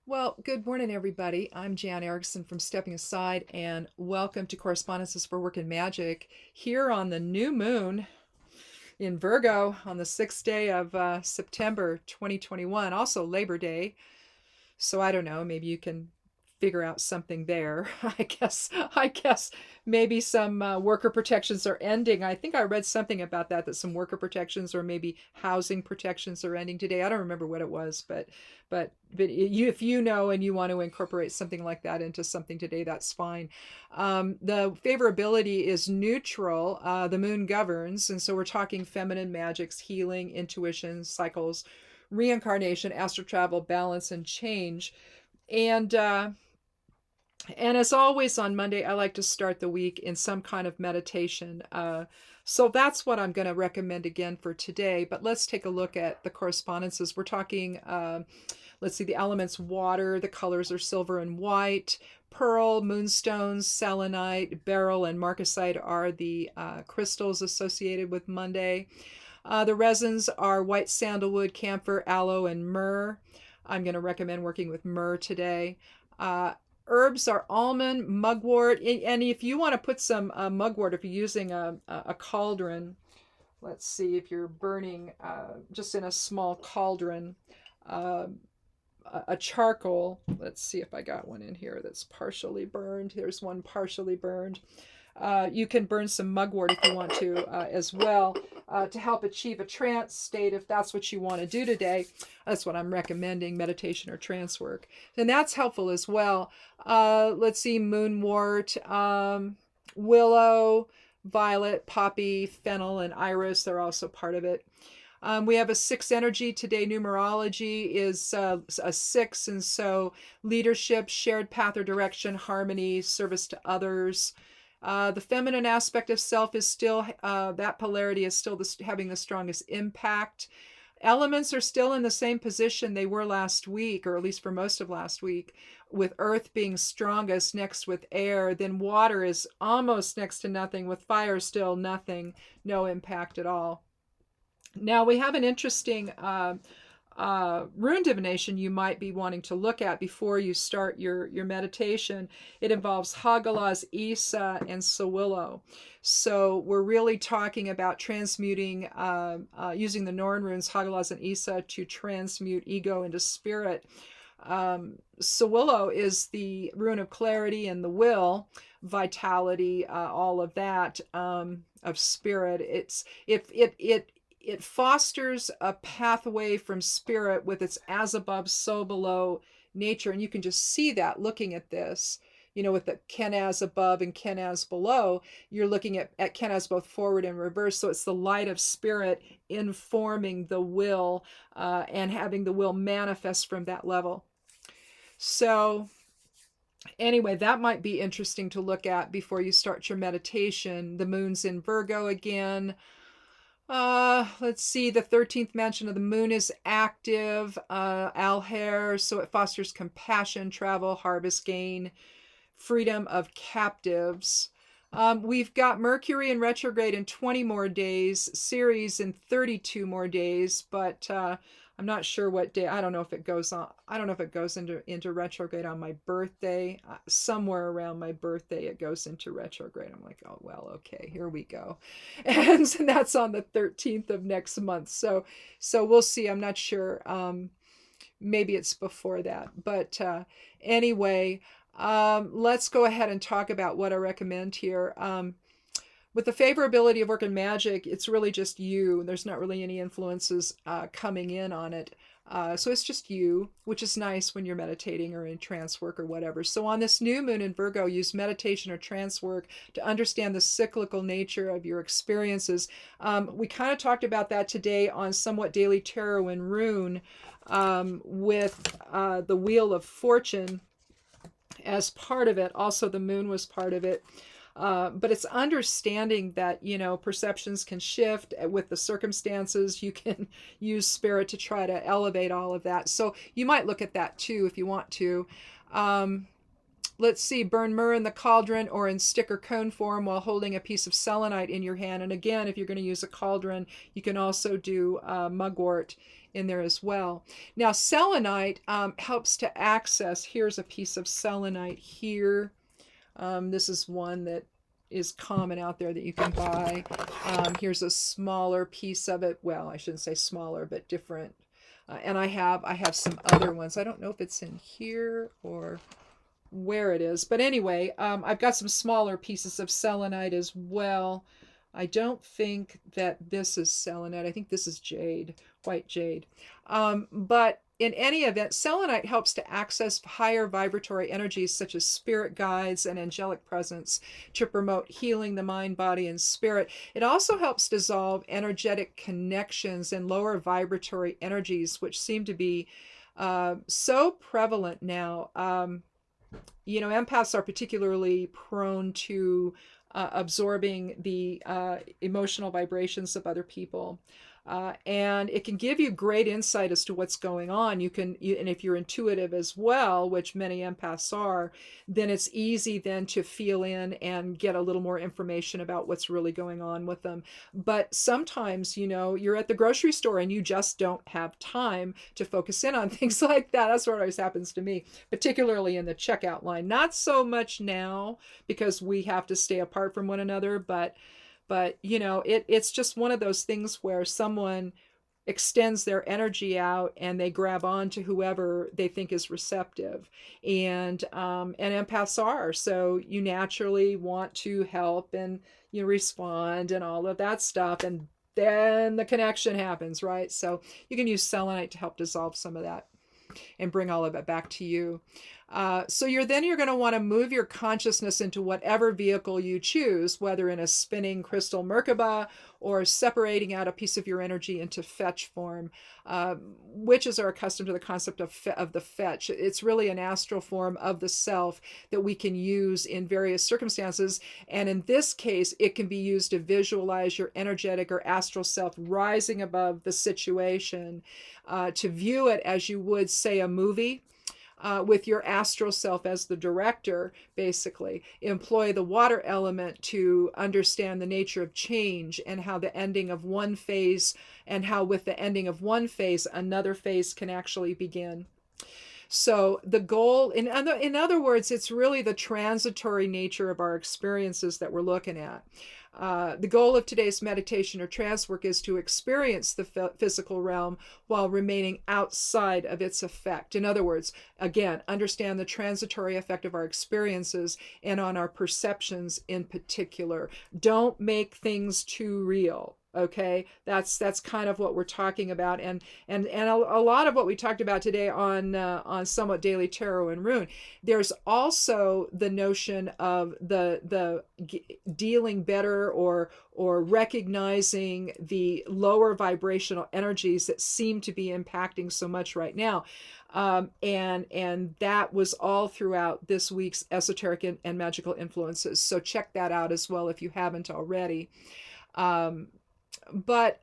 Well, good morning, everybody. I'm Jan Erickson from Stepping Aside, and welcome to Correspondences for Work and Magic here on the new moon in Virgo on the 6th day of September 2021, also Labor Day. So I don't know, maybe you can figure out something there. I guess maybe some worker protections are ending. I think I read something about that some worker protections or maybe housing protections are ending today. I don't remember what it was, but if you know and you want to incorporate something like that into something today, that's fine. The favorability is neutral. The moon governs, and so we're talking feminine magics, healing, intuition, cycles, reincarnation, astral travel, balance, and change. And and as always on Monday, I like to start the week in some kind of meditation. So that's what I'm going to recommend again for today. But let's take a look at the correspondences. We're talking, let's see, the elements water, the colors are silver and white. Pearl, moonstones, selenite, beryl, and marcasite are the crystals associated with Monday. The resins are white sandalwood, camphor, aloe, and myrrh. I'm going to recommend working with myrrh today. Herbs are almond, mugwort, and if you want to put some mugwort, if you're using a cauldron, let's see, if you're burning just in a small cauldron, uh, a charcoal, let's see if I got one in here that's partially burned. There's one partially burned. You can burn some mugwort if you want to as well to help achieve a trance state if that's what you want to do today. That's what I'm recommending, meditation or trance work. And that's helpful as well. Let's see, moonwort, willow, violet, poppy, fennel, and iris. They're also part of it. We have a 6 energy today. Numerology is a 6, and so leadership, shared path or direction, harmony, service to others. The feminine aspect of self is still, that polarity is still having the strongest impact. Elements are still in the same position they were last week, or at least for most of last week, with earth being strongest, next with air. Then water is almost next to nothing, with fire still nothing, no impact at all. Now we have an interesting rune divination you might be wanting to look at before you start your meditation. It involves Hagalaz, Isa, and Sawillo. So we're really talking about transmuting, using the Norn runes, Hagalaz and Isa, to transmute ego into spirit. Sawillo is the rune of clarity and the will, vitality, all of that, of spirit. It fosters a pathway from spirit with its as above, so below nature. And you can just see that looking at this, with the Ken as above and Ken as below. You're looking at Ken as both forward and reverse. So it's the light of spirit informing the will and having the will manifest from that level. So anyway, that might be interesting to look at before you start your meditation. The moon's in Virgo again. Let's see, the 13th mansion of the moon is active, Alher, so it fosters compassion, travel, harvest gain, freedom of captives. We've got Mercury in retrograde in 20 more days, Ceres in 32 more days, but I'm not sure what day. I don't know if it goes on. I don't know if it goes into retrograde on my birthday. Somewhere around my birthday, it goes into retrograde. I'm like, oh, well, okay, here we go. And that's on the 13th of next month. So we'll see. I'm not sure. Maybe it's before that. But anyway, let's go ahead and talk about what I recommend here. With the favorability of work and magic, it's really just you. There's not really any influences coming in on it. So it's just you, which is nice when you're meditating or in trance work or whatever. So on this new moon in Virgo, use meditation or trance work to understand the cyclical nature of your experiences. We kind of talked about that today on Somewhat Daily Tarot and Rune with the Wheel of Fortune as part of it. Also, the moon was part of it. But it's understanding that, perceptions can shift with the circumstances. You can use spirit to try to elevate all of that. So you might look at that too if you want to. Let's see, burn myrrh in the cauldron or in stick or cone form while holding a piece of selenite in your hand. And again, if you're going to use a cauldron, you can also do mugwort in there as well. Now, selenite helps to access. Here's a piece of selenite here. This is one that is common out there that you can buy. Here's a smaller piece of it. Well, I shouldn't say smaller, but different. And I have some other ones. I don't know if it's in here or where it is. But anyway, I've got some smaller pieces of selenite as well. I don't think that this is selenite. I think this is jade, white jade. But in any event, selenite helps to access higher vibratory energies such as spirit guides and angelic presence to promote healing the mind, body, and spirit. It also helps dissolve energetic connections and lower vibratory energies, which seem to be so prevalent now. Empaths are particularly prone to absorbing the emotional vibrations of other people. And it can give you great insight as to what's going on. And if you're intuitive as well, which many empaths are, then it's easy then to feel in and get a little more information about what's really going on with them. But sometimes, you're at the grocery store and you just don't have time to focus in on things like that. That's what always happens to me, particularly in the checkout line. Not so much now because we have to stay apart from one another, but it's just one of those things where someone extends their energy out and they grab on to whoever they think is receptive. And empaths are. So you naturally want to help and respond and all of that stuff. And then the connection happens, right? So you can use selenite to help dissolve some of that and bring all of it back to you. So you're going to want to move your consciousness into whatever vehicle you choose, whether in a spinning crystal Merkaba or separating out a piece of your energy into fetch form. Witches are accustomed to the concept of the fetch. It's really an astral form of the self that we can use in various circumstances. And in this case, it can be used to visualize your energetic or astral self rising above the situation, to view it as you would, say, a movie. With your astral self as the director, basically. Employ the water element to understand the nature of change and how the ending of one phase, and how with the ending of one phase, another phase can actually begin. So the goal, in other words, it's really the transitory nature of our experiences that we're looking at. The goal of today's meditation or trance work is to experience the physical realm while remaining outside of its effect. In other words, again, understand the transitory effect of our experiences and on our perceptions in particular. Don't make things too real. Okay, that's kind of what we're talking about, and a lot of what we talked about today on Somewhat Daily Tarot and Rune. There's also the notion of the dealing better or recognizing the lower vibrational energies that seem to be impacting so much right now. And that was all throughout this week's esoteric and magical influences. So check that out as well if you haven't already. But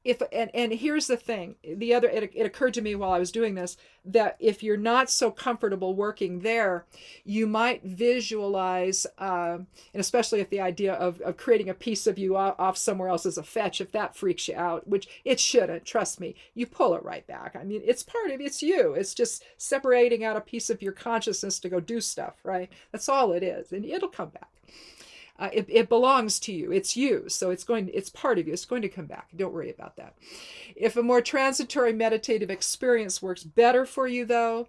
and here's the thing, it occurred to me while I was doing this, that if you're not so comfortable working there, you might visualize, and especially if the idea of creating a piece of you off somewhere else as a fetch, if that freaks you out, which it shouldn't, trust me, you pull it right back. I mean, it's you. It's just separating out a piece of your consciousness to go do stuff, right? That's all it is, and it'll come back. It belongs to you. It's you. So it's part of you. It's going to come back. Don't worry about that. If a more transitory meditative experience works better for you, though,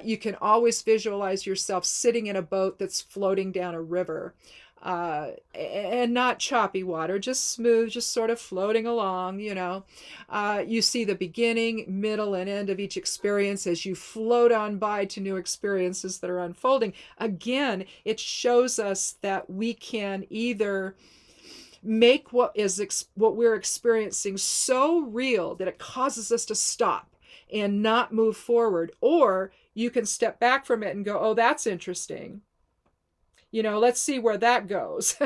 you can always visualize yourself sitting in a boat that's floating down a river. And not choppy water, just smooth, just sort of floating along, You see the beginning, middle, and end of each experience as you float on by to new experiences that are unfolding. Again, it shows us that we can either make what we're experiencing so real that it causes us to stop and not move forward, or you can step back from it and go, oh, that's interesting. let's see where that goes.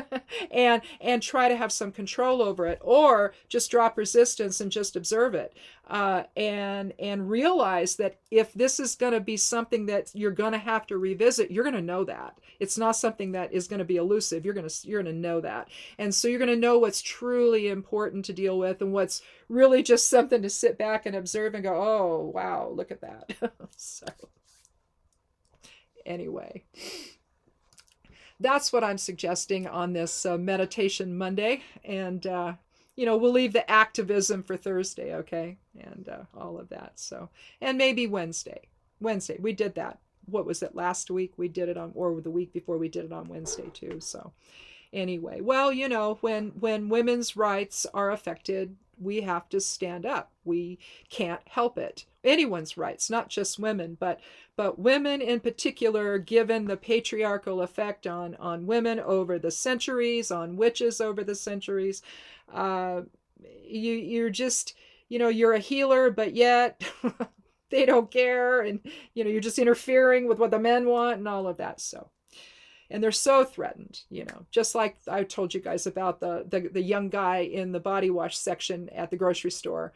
And try to have some control over it, or just drop resistance and just observe it, and realize that if this is going to be something that you're going to have to revisit, you're going to know that it's not something that is going to be elusive. You're going to know that, and so you're going to know what's truly important to deal with and what's really just something to sit back and observe and go, oh wow, look at that. So anyway, that's what I'm suggesting on this Meditation Monday. And, we'll leave the activism for Thursday, okay? And all of that. So, and maybe Wednesday. We did that. What was it, last week? We did it on, or the week before, we did it on Wednesday too. So anyway, well, when women's rights are affected, we have to stand up. We can't help it. Anyone's rights, not just women, but women in particular, given the patriarchal effect on women over the centuries, on witches over the centuries. You're just, you're a healer, but yet they don't care, and you're just interfering with what the men want and all of that. So, and they're so threatened, just like I told you guys about the young guy in the body wash section at the grocery store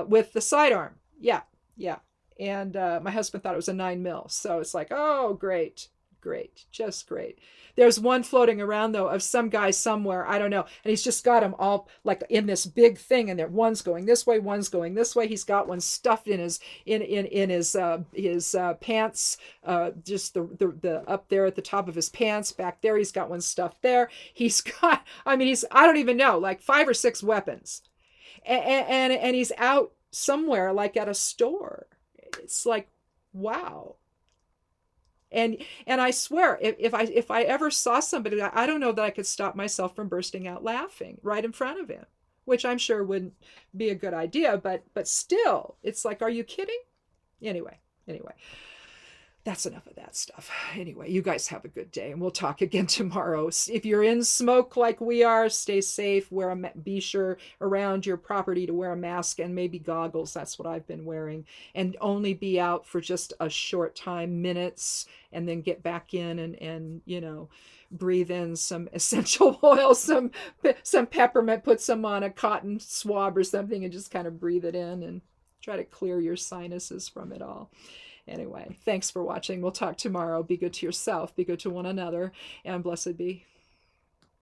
with the sidearm. Yeah. And my husband thought it was a 9mm. So it's like, oh, great, just great. There's one floating around, though, of some guy somewhere, I don't know, and he's just got them all like in this big thing, and one's going this way, one's going this way. He's got one stuffed in his pants, just the up there at the top of his pants. Back there, he's got one stuffed there. He's got, I don't even know, like 5 or 6 weapons, and he's out somewhere like at a store. It's like, wow. And I swear, if I ever saw somebody, I don't know that I could stop myself from bursting out laughing right in front of him, which I'm sure wouldn't be a good idea, but still, it's like, are you kidding? Anyway, that's enough of that stuff. Anyway, you guys have a good day, and we'll talk again tomorrow. If you're in smoke like we are, stay safe. Be sure around your property to wear a mask and maybe goggles. That's what I've been wearing. And only be out for just a short time, minutes, and then get back in and breathe in some essential oil, some peppermint, put some on a cotton swab or something, and just kind of breathe it in and try to clear your sinuses from it all. Anyway, thanks for watching. We'll talk tomorrow. Be good to yourself, be good to one another, and blessed be.